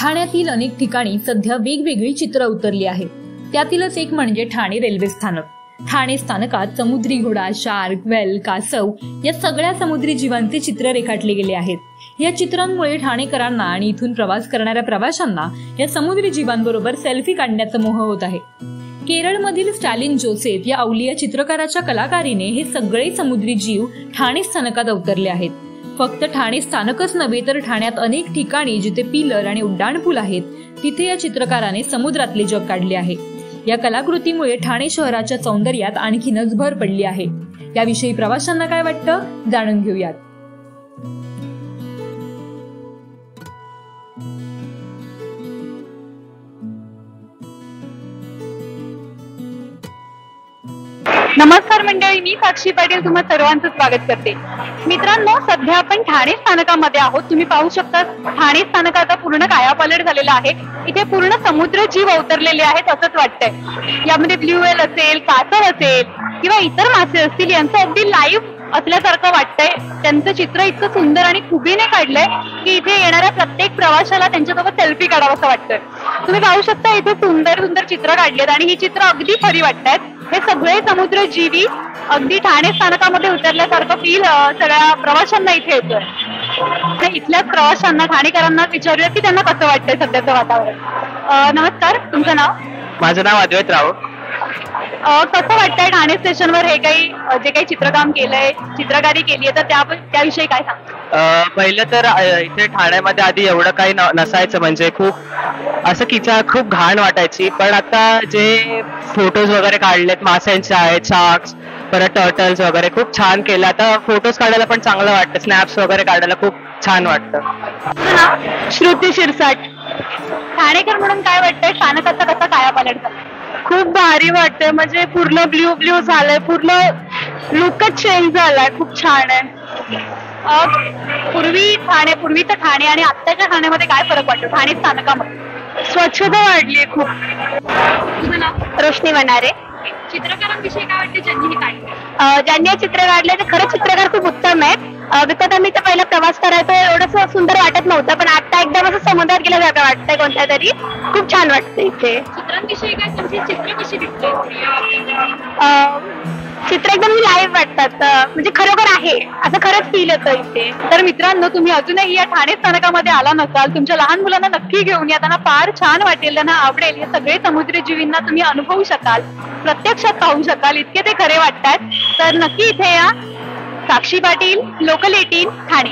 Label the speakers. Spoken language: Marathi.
Speaker 1: ठाण्यातील अनेक ठिकाणी सध्या वेगवेगळी चित्र उतरली आहेत। त्यातीलच एक म्हणजे ठाणे रेल्वे स्थानक। ठाणे स्थानकात समुद्री घोडा, शार्क, वेल, कासव या सगळ्या समुद्री जीवांचे चित्र रेखाटले गेले आहेत। या चित्रांमुळे ठाणेकरांना आणि इथून प्रवास करणाऱ्या प्रवाशांना या समुद्री जीवांबरोबर सेल्फी काढण्याचा मोह होत आहे। केरळमधील स्टॅलिन जोसेफ या अवलिया चित्रकाराच्या कलाकारीने हे सगळे समुद्री जीव ठाणे स्थानकात अवतरले आहेत। फक्त ठाणे स्थानकच नव्हे तर ठाण्यात अनेक ठिकाणी जिथे पिलर आणि उड्डाणपूल आहेत तिथे या चित्रकाराने समुद्रातले जग काढले आहे। या कलाकृतीमुळे ठाणे शहराच्या सौंदर्यात आणखीनच भर पडली आहे। याविषयी प्रवाशांना काय वाटतं जाणून घेऊयात।
Speaker 2: नमस्कार मंडळी, मी साक्षी पाटील तुम्हा सर्वांचं स्वागत करते। मित्रांनो, सध्या आपण ठाणे स्थानकामध्ये आहोत। तुम्ही पाहू शकता ठाणे स्थानकाचा पूर्ण कायापालट झालेला आहे। इथे पूर्ण समुद्र जीव अवतरलेले आहेत असंच वाटतंय। यामध्ये ब्ल्यू व्हेल असेल, कासव असेल किंवा इतर मासे असतील यांचं अगदी लाईव्ह असल्यासारखं वाटतंय। त्यांचं चित्र इतकं सुंदर आणि खुबीने काढलंय की इथे येणाऱ्या प्रत्येक प्रवाशाला त्यांच्यासोबत सेल्फी काढावं असं वाटतंय। तुम्ही पाहू शकता इथे सुंदर सुंदर चित्र काढलेत आणि ही चित्र अगदी खरी वाटतायत। हे सगळे समुद्र जीवी अगदी ठाणे स्थानकामध्ये उतरल्यासारखं फील सगळ्या प्रवाशांना इथे येतोय। इथल्याच प्रवाशांना, ठाणेकरांना विचारूया की त्यांना कसं वाटतंय सध्याचं वातावरण। नमस्कार, तुमचं नाव?
Speaker 3: माझं नाव अद्वैत राव।
Speaker 2: कसं वाटतंय ठाणे स्टेशनवर हे काही जे काही चित्रकाम केलंय, चित्रकारी केली आहे, तर त्याविषयी काय सांग?
Speaker 3: पहिलं तर इथे ठाण्यामध्ये आधी एवढं काही नसायचं, म्हणजे खूप असं खूप घाण वाटायची। पण आता जे फोटोज वगैरे काढलेत माशांचे आहेत, शार्क्स, परत टर्टल्स वगैरे खूप छान केलं। आता फोटोज काढायला पण चांगलं वाटतं, स्नॅप्स वगैरे काढायला खूप छान वाटतं।
Speaker 2: श्रुती शिरसाट, ठाणेकर म्हणून काय वाटतंय स्थानकाचा कसा कायापालट झाला?
Speaker 4: खूप भारी वाटतंय, म्हणजे पूर्ण ब्ल्यू ब्ल्यू झालंय, पूर्ण लुकच चेंज झालाय, खूप छान आहे।
Speaker 2: पूर्वीचं ठाणे आणि आत्ताच्या ठाण्यामध्ये काय फरक वाटतो? ठाणे स्थानकामध्ये
Speaker 4: स्वच्छता वाढली खूप।
Speaker 2: रोशनी वनारे, चित्रकारांविषयी काय वाटतं ज्यांनी हे काढलं? ज्यांनी हे चित्र काढले ते खरंच चित्रकार खूप उत्तम आहेत। विकत आम्ही तर पहिला प्रवास करायचो, एवढंच सुंदर वाटत नव्हतं, पण आता एकदम असं समुद्रात गेल्यासारखं वाटतंय कोणत्या तरी। खूप छान वाटतं इथे। चित्रांविषयी काय, तुमची चित्र कशी दिसते? चित्र एकदम लाईव्ह वाटतात, म्हणजे खरोखर आहे असं खरंच फील येतं इथे। तर मित्रांनो, तुम्ही अजूनही या ठाणे स्थानकामध्ये आला नसाल, तुमच्या लहान मुलांना नक्की घेऊन या, त्यांना फार छान वाटेल, त्यांना आवडेल। हे सगळे समुद्री जीवींना तुम्ही अनुभवू शकाल, प्रत्यक्षात पाहू शकाल, इतके ते खरे वाटतात। तर नक्की इथे या। साक्षी पाटील, लोकल 18, ठाणे।